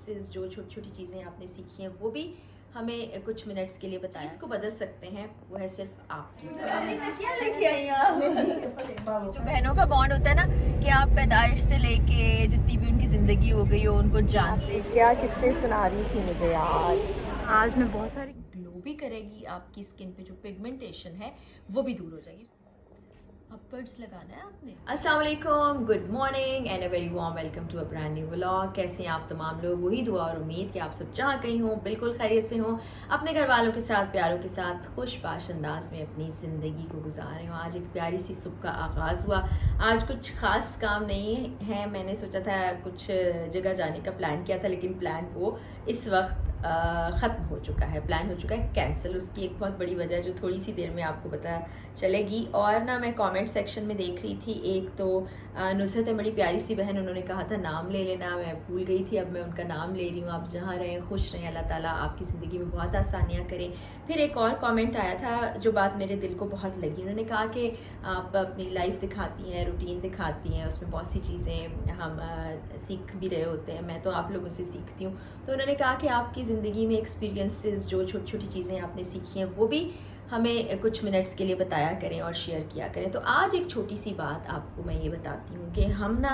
Experiences, जो छोटी छोटी चीज़ें आपने सीखी हैं वो भी हमें कुछ मिनट्स के लिए बताएं। इसको बदल सकते हैं वो है सिर्फ आपकी। जो बहनों का बॉन्ड होता है ना कि आप पैदाइश से लेके जितनी भी उनकी ज़िंदगी हो गई हो उनको जानते। क्या किस्से सुना रही थी मुझे आज मैं बहुत सारी ग्लो भी करेगी, आपकी स्किन पे जो पिगमेंटेशन है वो भी दूर हो जाएगी। अपवर्ड्स लगाना है आपने। अस्सलाम वालेकुम, good morning and a very warm welcome to a brand new vlog. कैसे हैं आप तमाम लोग? वही दुआ और उम्मीद कि आप सब जहाँ कहीं हों बिल्कुल खैरियत से हों, अपने घर वालों के साथ, प्यारों के साथ खुशबाश अंदाज में अपनी ज़िंदगी को गुजार रहे हों। आज एक प्यारी सी सुबह का आगाज़ हुआ। आज कुछ ख़ास काम नहीं है, मैंने सोचा था कुछ जगह जाने का प्लान किया था, लेकिन प्लान वो इस वक्त ख़त्म हो चुका है, प्लान हो चुका है कैंसिल। उसकी एक बहुत बड़ी वजह जो थोड़ी सी देर में आपको पता चलेगी। और ना मैं कमेंट सेक्शन में देख रही थी, एक तो नुसरत है बड़ी प्यारी सी बहन, उन्होंने कहा था नाम ले लेना, मैं भूल गई थी, अब मैं उनका नाम ले रही हूँ। आप जहाँ रहें खुश रहें, अल्लाह ताला आपकी ज़िंदगी में बहुत आसानियाँ करे। फिर एक और कमेंट आया था जो बात मेरे दिल को बहुत लगी। उन्होंने कहा कि आप अपनी लाइफ दिखाती हैं, रूटीन दिखाती हैं, उसमें बहुत सी चीज़ें हम सीख भी रहे होते हैं, मैं तो आप लोगों से सीखती हूँ। तो उन्होंने कहा कि आपकी ज़िंदगी में एक्सपीरियंसेस, जो छोटी छोटी चीज़ें आपने सीखी हैं वो भी हमें कुछ मिनट्स के लिए बताया करें और शेयर किया करें। तो आज एक छोटी सी बात आपको मैं ये बताती हूँ कि हम ना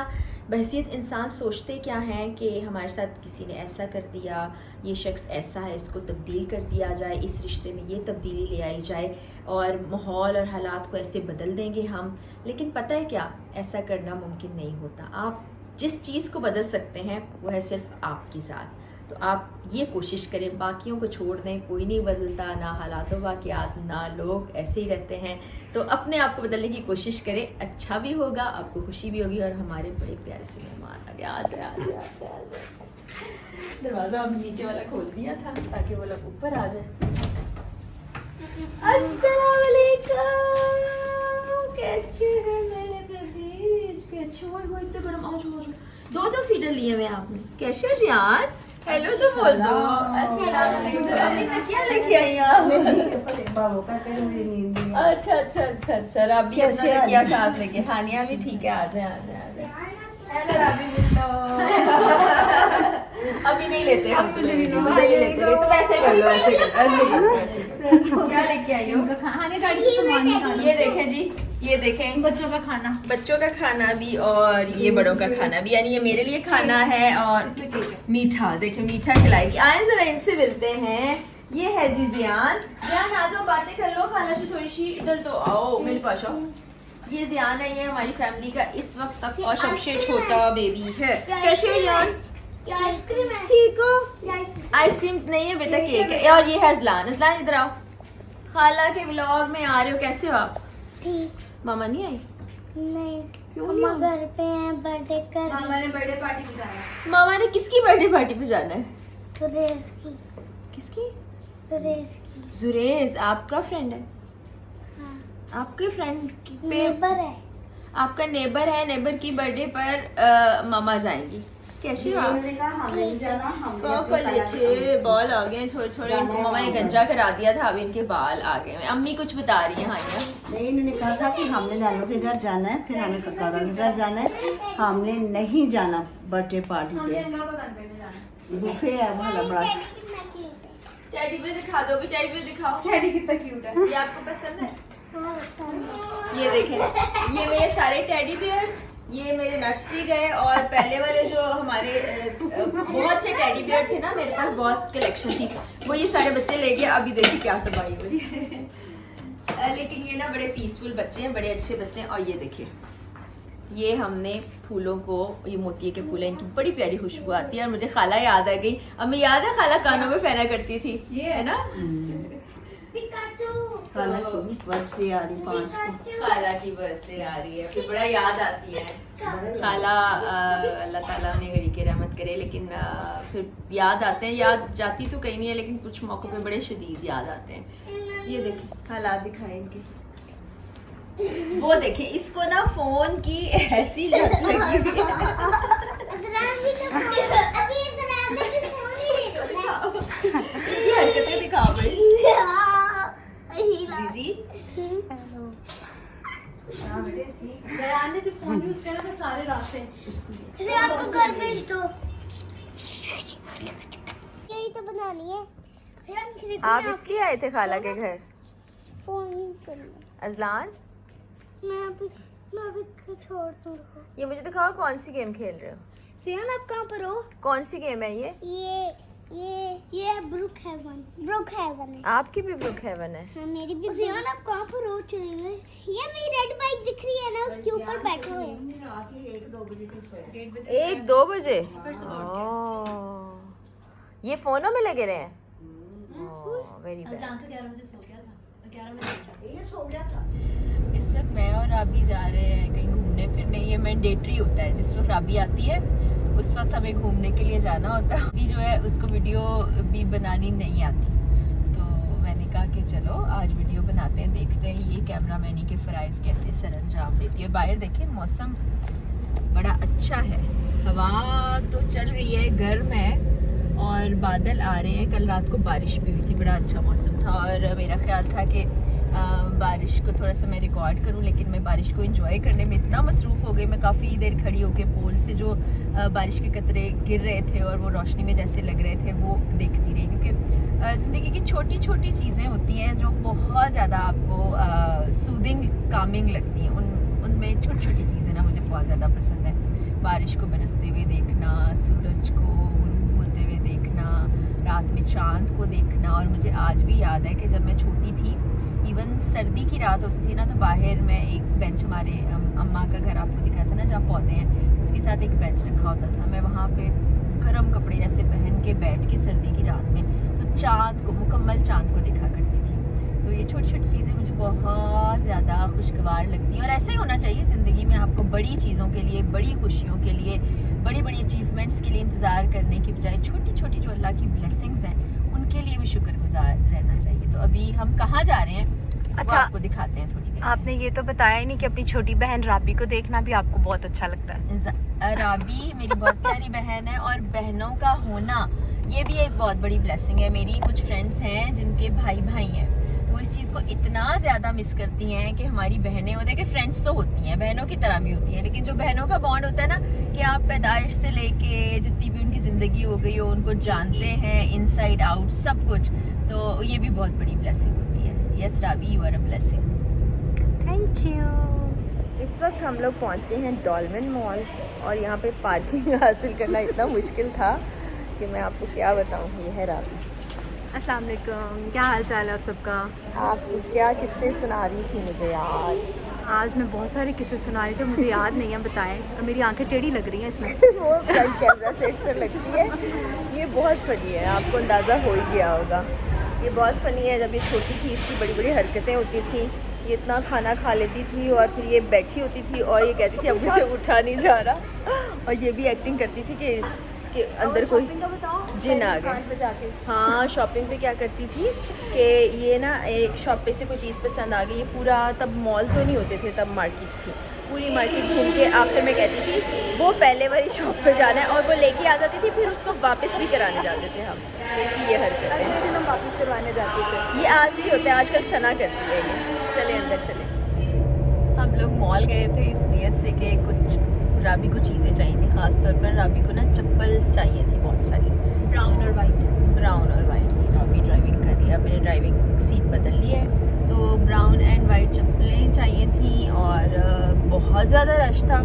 बहसीत इंसान सोचते क्या हैं कि हमारे साथ किसी ने ऐसा कर दिया, ये शख्स ऐसा है, इसको तब्दील कर दिया जाए, इस रिश्ते में ये तब्दीली ले आई जाए और माहौल और हालात को ऐसे बदल देंगे हम। लेकिन पता है क्या, ऐसा करना मुमकिन नहीं होता। आप जिस चीज़ को बदल सकते हैं वो है सिर्फ आपकी ज़ात। तो आप ये कोशिश करें, बाकियों को छोड़ दें, कोई नहीं बदलता, ना हालातों वाक़यात, ना लोग, ऐसे ही रहते हैं। तो अपने आप को बदलने की कोशिश करें, अच्छा भी होगा, आपको खुशी भी होगी। और हमारे बड़े प्यारे से मेहमान आ गए, आ जाए आ जाए आ जाए आ जाए। दरवाज़ा अब नीचे वाला खोल दिया था ताकि वो लोग ऊपर आ जाए। अस्सलाम वालेकुम, कैसे हैं मेरे बेबीज? कैसे हो? इतने गरम, आ जाओ आ जाओ। दो फीडर लिए हुए आपने, कैसे हो यार? हेलो तो बोल दो। अस्सलाम वालेकुम। अभी तक क्या लेके आई आप? बाबू का कल मुझे नींद नहीं आई। अच्छा अच्छा अच्छा अच्छा। राबी कैसे अपना किया हाल? साथ लेके, हानिया भी ठीक है, आ जाए आ जाए आ जाए। हेलो राबी, मिलो। अभी नहीं लेते हम, नहीं लेते, तो वैसे कर लो, ऐसे कर लो, ऐसे कर लो, ऐसे कर लो। क्या लेके आई हो? खाने का सामान निकालो। ये देखें जी, ये देखें बच्चों का खाना, बच्चों का खाना भी और ये बड़ों का खाना भी, यानी ये मेरे लिए खाना है और इसमें केक है। मीठा। देखिए मीठा खिलाएगी। आए जरा इनसे मिलते हैं। ये है जी जियान। जियान आ जाओ, बातें कर लो, खाना से थोड़ी सी इधर तो आओ, मिल पास आओ। ये जियान है, ये हमारी फैमिली का इस वक्त तक और सबसे छोटा बेबी है। कैसे हो जियान? आइसक्रीम है। ठीक हो? आइसक्रीम नहीं है बेटा, केक है। और ये है अजलान। अजलान इधर आओ, खाला के व्लॉग में आ रहे हो, कैसे हो आप? ठीक मामा नहीं आई? नहीं, क्यों मम्मा नहीं आई? घर पे हैं, बर्थडे कर मामा ने बर्थडे पार्टी पे जाना है। मामा ने किसकी बर्थडे पार्टी पे जाना है? सुरेश की। किसकी? सुरेश की। जुरेज आपका फ्रेंड है? हाँ, आपके फ्रेंड पे नेबर है। आपका नेबर है, नेबर की बर्थडे पर मामा जाएंगी। कैसे हो आप? उन्होंने कहा हमें नहीं जाना, हम बाल आ गए थोड़े थोड़े, इनको मामा ने गंजा करा दिया था, अब इनके बाल आ गए हैं। अम्मी कुछ बता रही हैं हानिया? नहीं, इन्होंने कहा था कि हमने नानों के घर जाना है, फिर हमें दादा के घर जाना है, हमने नहीं जाना बर्थडे पार्टी हमने पे। अंकल को तंग करने जाना है। बुफे है वहाँ बड़ा। टेडी बेयर दिखा दो भी, टेडी बेयर दिखाओ। टेडी कितना क्यूट है। ये आपको पसंद है? ये देखें, ये मेरे सारे टेडी बियर्स, ये मेरे नट्स भी गए। और पहले वाले जो हमारे बहुत से टेडी बियर थे ना, मेरे पास बहुत कलेक्शन थी, वो ये सारे बच्चे ले गए। अभी देखिए क्या तबाही हो रही है। लेकिन ये ना बड़े पीसफुल बच्चे हैं, बड़े अच्छे बच्चे हैं। और ये देखिए, ये हमने फूलों को, ये मोतिये के फूल हैं, इनकी बड़ी प्यारी खुशबू आती है। और मुझे खाला याद आ गई। अम्मी याद है खाला कानों में पहना करती थी, है ना? खाना की बर्थडे आ रही 5 को। खाला की बर्थडे आ रही है, फिर बड़ा याद आती है खाला। अल्लाह ताला उन्हें गरी के रहमत करे, लेकिन फिर याद आते हैं। याद जाती तो कहीं नहीं है, लेकिन कुछ मौक़ों पे बड़े शदीद याद आते हैं। ये देखें हालात दिखाएं इनके, वो देखें, इसको ना फोन की ऐसी लत लगी हुई इनकी हरकतें दिखाओ भाई। जीजी दयान ने से फोन यूज करा था सारे रास्ते। आपको घर भेज दो। यही तो बनानी है। आप इसलिए आए थे खाला के घर? फोन करना। अजलान, मैं अभी छोड़ दूँगा। ये मुझे दिखाओ कौन सी गेम खेल रहे हो? सियान आप कहाँ पर हो? कौन सी गेम है ये? ये ब्रुक हेवन है। आपकी भी ब्रुक हेवन है? हाँ मेरी भी। सियान आप कहाँ पर हो? चले गए। ये मेरी रेड बाइक दिख रही है ना, उसके ऊपर बैठे हुए हैं। रात ही 1-2 बजे की सोया। 1-2 बजे? ये फोनों में लगे रहे हैं? Very bad. अजान तो 11 बजे सो गया था, 11 बजे ये सो गया था। इस वक्त मैं और राबी जा रहे हैं कहीं घूमने फिरने। ये मैंडेटरी होता है, जिस वक्त राबी आती है उस वक्त हमें घूमने के लिए जाना होता है। अभी जो है उसको वीडियो भी बनानी नहीं आती, तो मैंने कहा कि चलो आज वीडियो बनाते हैं, देखते हैं ये कैमरामैनी के फ़राइज़ कैसे सरअंजाम देती है। बाहर देखिए मौसम बड़ा अच्छा है, हवा तो चल रही है, गर्म है और बादल आ रहे हैं। कल रात को बारिश भी हुई थी, बड़ा अच्छा मौसम था और मेरा ख्याल था कि बारिश को थोड़ा सा मैं रिकॉर्ड करूं, लेकिन मैं बारिश को एंजॉय करने में इतना मसरूफ़ हो गई। मैं काफ़ी देर खड़ी होकर पोल से जो बारिश के कतरे गिर रहे थे और वो रोशनी में जैसे लग रहे थे वो देखती रही, क्योंकि ज़िंदगी की छोटी छोटी चीज़ें होती हैं जो बहुत ज़्यादा आपको सूदिंग कामिंग लगती हैं। उनमें छोटी छोटी चीज़ें ना मुझे बहुत ज़्यादा पसंद है। बारिश को बरसते हुए देखना, सूरज को होते हुए देखना, रात में चांद को देखना। और मुझे आज भी याद है कि जब मैं छोटी थी, इवन सर्दी की रात होती थी ना, तो बाहर मैं एक बेंच, हमारे अम्मा का घर आपको दिखाया था ना जहाँ पौधे हैं, उसके साथ एक बेंच रखा होता था। मैं वहाँ पे गर्म कपड़े ऐसे पहन के बैठ के सर्दी की रात में तो चांद को, मुकम्मल चांद को देखा करती थी। तो ये छोटी छोटी चीज़ें मुझे बहुत ज़्यादा खुशगवार लगती हैं और ऐसा ही होना चाहिए ज़िंदगी में। आपको बड़ी चीज़ों के लिए, बड़ी खुशियों के लिए, बड़ी बड़ी अचीवमेंट्स के लिए इंतज़ार करने की बजाय छोटी छोटी जो अल्लाह की ब्लेसिंग्स हैं उनके लिए भी शुक्रगुजार रहना चाहिए। तो अभी हम कहाँ जा रहे हैं अच्छा, आपको दिखाते हैं थोड़ी देर। आपने ये तो बताया ही नहीं कि अपनी छोटी बहन राबी को देखना भी आपको बहुत अच्छा लगता है। राबी मेरी बहुत प्यारी बहन है और बहनों का होना ये भी एक बहुत बड़ी ब्लेसिंग है। मेरी कुछ फ्रेंड्स हैं जिनके भाई हैं, तो इस चीज़ को इतना ज़्यादा मिस करती हैं कि हमारी बहनें होते हैं कि फ्रेंड्स तो होती हैं, बहनों की तरह भी होती हैं, लेकिन जो बहनों का बॉन्ड होता है ना कि आप पैदाइश से लेके जितनी भी उनकी ज़िंदगी हो गई हो उनको जानते हैं इनसाइड आउट सब कुछ, तो ये भी बहुत बड़ी ब्लेसिंग होती है। Yes Rabi, you are a blessing. Thank you. इस वक्त हम लोग पहुँचे हैं डॉल्मेन मॉल और यहाँ पे पार्किंग हासिल करना इतना मुश्किल था कि मैं आपको क्या बताऊँ। ये है राबी। अस्सलाम वालेकुम, क्या हाल चाल है आप सबका? आप क्या किस्से सुना रही थी मुझे आज मैं बहुत सारे किस्से सुना रही थी, मुझे याद नहीं है, बताएं। और मेरी आंखें टेढ़ी लग रही हैं इसमें। वो फ्रंट कैमरा से अक्सर लगती है। ये बहुत फ़नी है, आपको अंदाज़ा हो ही गया होगा। ये बहुत फ़नी है। जब ये छोटी थी इसकी बड़ी बड़ी हरकतें होती थी, ये इतना खाना खा लेती थी और फिर ये बैठी होती थी और ये कहती थी अब मुझे उठा नहीं जा रहा, और ये भी एक्टिंग करती थी कि इसके अंदर कोई जिन आ गए। हाँ, शॉपिंग पे क्या करती थी कि ये ना एक शॉप पे से कोई चीज़ पसंद आ गई, ये पूरा, तब मॉल तो नहीं होते थे, तब मार्केट्स थी, पूरी मार्केट घूम के आखिर में कहती थी वो पहले वाली शॉप पे जाना है, और वो लेके आ जाती थी, फिर उसको वापस भी कराने जाते थे हम। इसकी ये हरकत है। अगले दिन हम वापस करवाने जाते थे। ये आज भी होता है, आजकल सना करती है ये। चले अंदर चले। हम लोग मॉल गए थे इस नियत से कि कुछ राबी को चीज़ें चाहिए थी, ख़ास तौर पर राबी को ना चप्पल्स चाहिए थी बहुत सारी, ब्राउन और वाइट। ये राबी ड्राइविंग कर रही है, अब मैंने ड्राइविंग सीट बदल ली है, तो ब्राउन एंड वाइट चप्पलें चाहिए थी और बहुत ज़्यादा रश था।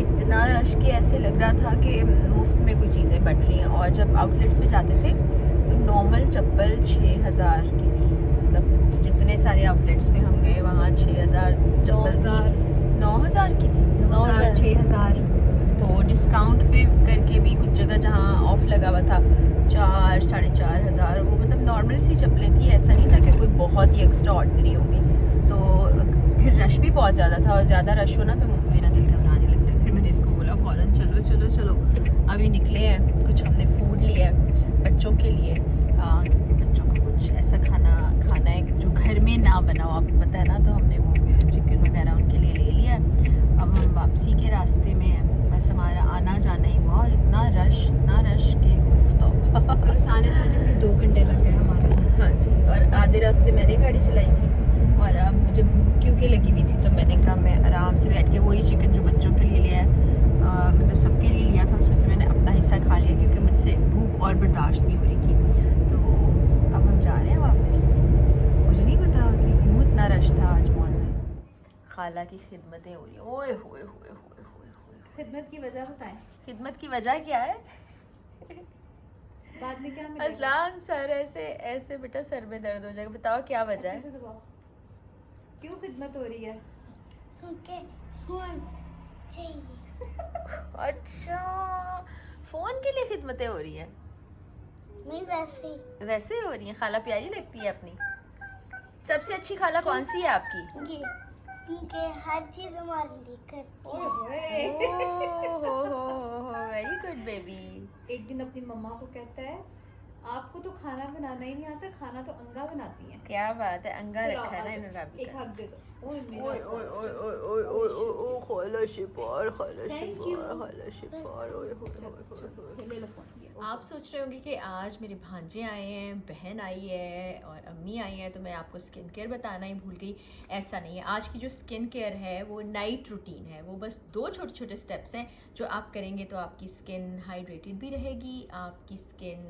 इतना रश कि ऐसे लग रहा था कि मुफ्त में कोई चीज़ें बट रही हैं। और जब आउटलेट्स में जाते थे तो नॉर्मल चप्पल 6000 की थी, मतलब जितने सारे आउटलेट्स में हम गए वहाँ 6000 चप्पल थी, 9000 की थी, 9000 6000। तो डिस्काउंट पे करके भी कुछ जगह जहाँ ऑफ लगा हुआ था 4 साढ़े 4000, वो मतलब नॉर्मल सी चप्पलें थी, ऐसा नहीं था कि कोई बहुत ही एक्स्ट्रा ऑर्डिनरी होंगी। तो फिर रश भी बहुत ज़्यादा था और ज़्यादा रश हो ना तो मेरा दिल घबराने लगता है। फिर मैंने इसको बोला फ़ौरन चलो चलो चलो, अभी निकले हैं, कुछ हमने फूड लिया है बच्चों के लिए, क्योंकि बच्चों को कुछ ऐसा खाना है जो घर में ना बनाओ, आपको पता है ना, तो हमने वो चिकन वगैरह उनके लिए ले लिया है। अब हम वापसी के रास्ते में हैं, बस हमारा आना जाना ही हुआ और इतना रश के उफ तो और आने जाने में 2 घंटे लग गए हमारे। हाँ जी, और आधे रास्ते मैंने गाड़ी चलाई थी और अब मुझे भूख क्योंकि लगी हुई थी, तो मैंने कहा मैं आराम से बैठ के वही चिकन जो बच्चों के लिए लिया है, मतलब सबके लिए लिया था, उसमें से मैंने अपना हिस्सा सा खा लिया क्योंकि मुझसे भूख और बर्दाश्त नहीं हो रही थी। तो अब हम जा रहे हैं वापस। मुझे नहीं पता कि क्यों इतना रश था आज मॉल में। खाला की खिदमतें हो रही हैं। ओए होए होए होए होए होए। खिदमत की वजह बताएं। खिदमत की वजह क्या है? बाद में क्या मिलेगा? असलान सर ऐसे ऐसे बेटा सर में दर्द हो जाएगा। बताओ क्या वजह अच्छे से है? दबाओ। क्यों खिदमत हो रही है? क्योंकि फोन चाहिए। अच्छा, फोन के लिए खिदमतें हो रही हैं? नहीं वैसे वैसे हो रही हैं। खाला प्यारी लगती है अपनी। सबसे अच्छी खाला कौन सी है आपकी? क्योंकि हर चीज हमारे लिए करती है। हो वेरी गुड बेबी। एक दिन अपनी मम्मा को कहता है आपको तो खाना बनाना ही नहीं आता, खाना तो अंगा बनाती हैं। क्या बात है, अंगा चलो, रखा है ना आ इन्होंने जाओ, अभी एक का। हक दे दो। ओए मेरा ओए ओए ओए ओए ओए ओए ओए ओए खाला शिपार खाला शिपार खाला शिपार ओए होए होए होए। ले लो फोन। आप सोच रहे होंगे कि आज मेरे भांजे आए हैं, बहन आई है और अम्मी आई हैं, तो मैं आपको स्किन केयर बताना ही भूल गई। ऐसा नहीं है। आज की जो स्किन केयर है वो नाइट रूटीन है। वो बस 2 छोटे छोटे स्टेप्स हैं जो आप करेंगे तो आपकी स्किन हाइड्रेटेड भी रहेगी, आपकी स्किन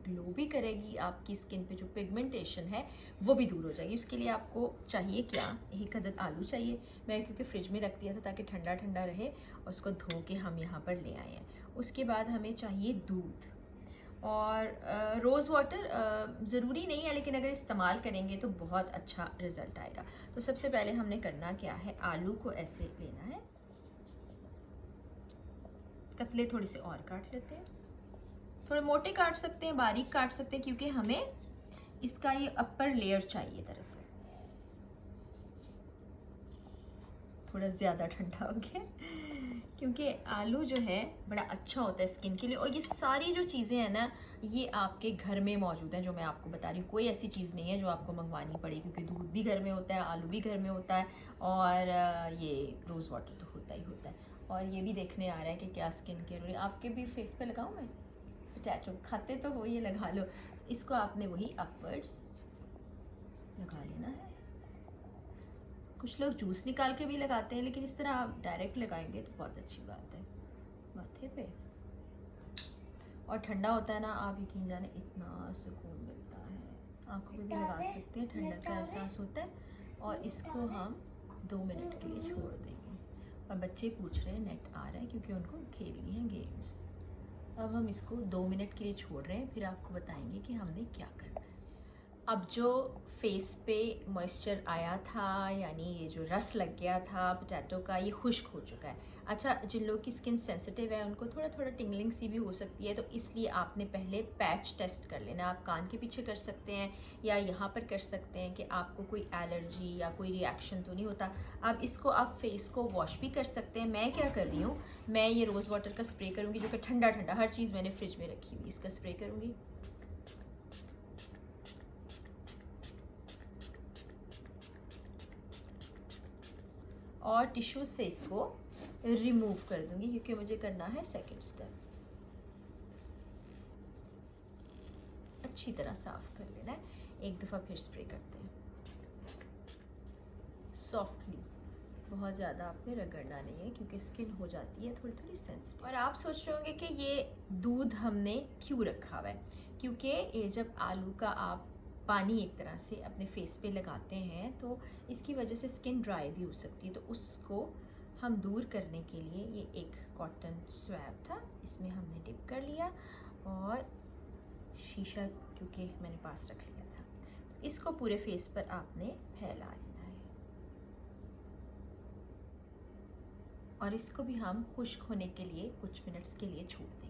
ग्लो भी करेगी, आपकी स्किन पे जो पिगमेंटेशन है वो भी दूर हो जाएगी। उसके लिए आपको चाहिए क्या? एक अदद आलू चाहिए। मैं क्योंकि फ्रिज में रख दिया था ताकि ठंडा ठंडा रहे, और उसको धो के हम यहाँ पर ले आए हैं। उसके बाद हमें चाहिए दूध और रोज़ वाटर। ज़रूरी नहीं है लेकिन अगर इस्तेमाल करेंगे तो बहुत अच्छा रिज़ल्ट आएगा। तो सबसे पहले हमने करना क्या है, आलू को ऐसे लेना है, कतले थोड़े से और काट लेते हैं, थोड़े मोटे काट सकते हैं, बारीक काट सकते हैं, क्योंकि हमें इसका ये अपर लेयर चाहिए। दरअसल थोड़ा ज़्यादा ठंडा हो गया क्योंकि आलू जो है बड़ा अच्छा होता है स्किन के लिए। और ये सारी जो चीज़ें हैं ना ये आपके घर में मौजूद हैं जो मैं आपको बता रही हूँ। कोई ऐसी चीज़ नहीं है जो आपको मंगवानी पड़े, क्योंकि दूध भी घर में होता है, आलू भी घर में होता है, और ये रोज़ वाटर तो होता ही होता है। और ये भी देखने आ रहा है कि क्या स्किन केयर हो रही है। आपके भी फेस पे लगाऊँ मैं? पोटैटो खाते तो हो, ये लगा लो। इसको आपने वही अपवर्ड्स लगा लेना है। कुछ लोग जूस निकाल के भी लगाते हैं, लेकिन इस तरह आप डायरेक्ट लगाएंगे तो बहुत अच्छी बात है माथे पे। और ठंडा होता है ना, आप यकीन जाने इतना सुकून मिलता है। आंखों पे भी लगा सकते हैं, ठंडक का एहसास होता है। और इसको हम 2 मिनट के लिए छोड़ देंगे। और बच्चे पूछ रहे हैं, नेट आ रहा है क्योंकि उनको खेलनी है गेम्स। अब हम इसको 2 मिनट के लिए छोड़ रहे हैं, फिर आपको बताएंगे कि हमने क्या करना है। अब जो फेस पे मॉइस्चर आया था, यानी ये जो रस लग गया था पोटैटो का, ये खुश्क हो चुका है। अच्छा, जिन लोगों की स्किन सेंसिटिव है उनको थोड़ा थोड़ा टिंगलिंग सी भी हो सकती है, तो इसलिए आपने पहले पैच टेस्ट कर लेना। आप कान के पीछे कर सकते हैं या यहाँ पर कर सकते हैं कि आपको कोई एलर्जी या कोई रिएक्शन तो नहीं होता। अब इसको आप फेस को वॉश भी कर सकते हैं। मैं क्या कर रही हूँ, मैं ये रोज़ वाटर का स्प्रे करूँगी जो कि ठंडा ठंडा, हर चीज़ मैंने फ्रिज में रखी हुई, इसका स्प्रे करूँगी। और टिश्यू से इसको रिमूव कर दूंगी क्योंकि मुझे करना है सेकंड स्टेप। अच्छी तरह साफ कर लेना है। एक दफ़ा फिर स्प्रे करते हैं सॉफ्टली, बहुत ज़्यादा आपने रगड़ना नहीं है क्योंकि स्किन हो जाती है थोड़ी थोड़ी सेंसिटिव। और आप सोच रहे होंगे कि ये दूध हमने क्यों रखा हुआ है, क्योंकि ये जब आलू का आप पानी एक तरह से अपने फेस पे लगाते हैं तो इसकी वजह से स्किन ड्राई भी हो सकती है। तो उसको हम दूर करने के लिए ये एक कॉटन स्वैब था, इसमें हमने डिप कर लिया और शीशा क्योंकि मैंने पास रख लिया था, इसको पूरे फेस पर आपने फैला लेना है। और इसको भी हम खुश्क होने के लिए कुछ मिनट्स के लिए छोड़ देंगे।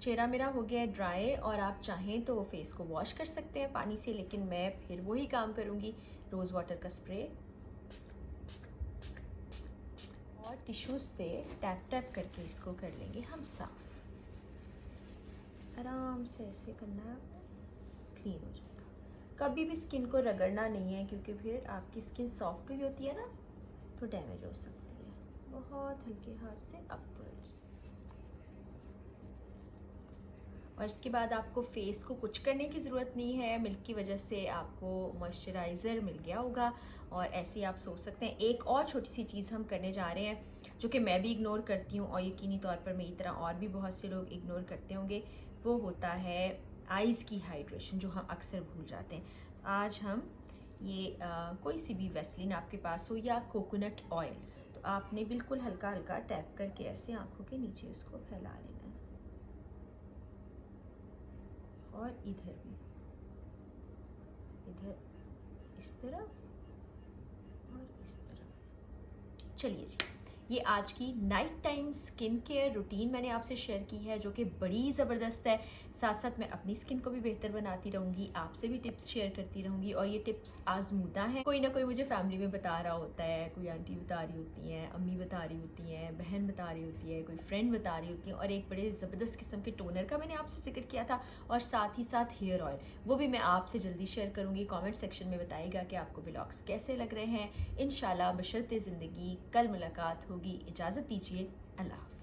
चेहरा मेरा हो गया है ड्राई, और आप चाहें तो फेस को वॉश कर सकते हैं पानी से, लेकिन मैं फिर वही काम करूँगी, रोज़ वाटर का स्प्रे और टिश्यूज से टैप टैप करके इसको कर लेंगे हम साफ। आराम से ऐसे करना है, क्लीन हो जाएगा। कभी भी स्किन को रगड़ना नहीं है क्योंकि फिर आपकी स्किन सॉफ्ट हुई होती है ना तो डैमेज हो सकती है। बहुत हल्के हाथ से अपवर्ड्स। और इसके बाद आपको फेस को कुछ करने की ज़रूरत नहीं है, मिल्क की वजह से आपको मॉइस्चराइज़र मिल गया होगा और ऐसे ही आप सोच सकते हैं। एक और छोटी सी चीज़ हम करने जा रहे हैं, जो कि मैं भी इग्नोर करती हूँ और यकीनी तौर पर मेरी तरह और भी बहुत से लोग इग्नोर करते होंगे, वो होता है आइज़ की हाइड्रेशन, जो हम अक्सर भूल जाते हैं। आज हम ये कोई सी भी वैसलीन आपके पास हो या कोकोनट ऑयल, तो आपने बिल्कुल हल्का हल्का टैप करके ऐसे आँखों के नीचे उसको फैला लेना है, और इधर भी, इधर इस तरफ और इस तरफ। चलिए जी, ये आज की night time skin care routine मैंने आपसे शेयर की है, जो कि बड़ी ज़बरदस्त है। साथ साथ मैं अपनी स्किन को भी बेहतर बनाती रहूँगी, आपसे भी टिप्स शेयर करती रहूँगी, और ये टिप्स आजमूदा हैं। कोई ना कोई मुझे फैमिली में बता रहा होता है, कोई आंटी बता रही होती हैं, अम्मी बता रही होती हैं, बहन बता रही होती है, कोई फ्रेंड बता रही होती है। और एक बड़े ज़बरदस्त किस्म के टोनर का मैंने आपसे जिक्र किया था, और साथ ही साथ हेयर ऑयल, वो भी मैं आपसे जल्दी शेयर करूँगी। कॉमेंट सेक्शन में बताइएगा कि आपको व्लॉग्स कैसे लग रहे हैं। इंशाल्लाह बशर्ते ज़िंदगी कल मुलाकात होगी। इजाज़त दीजिए, अल्लाह हाफ़िज़।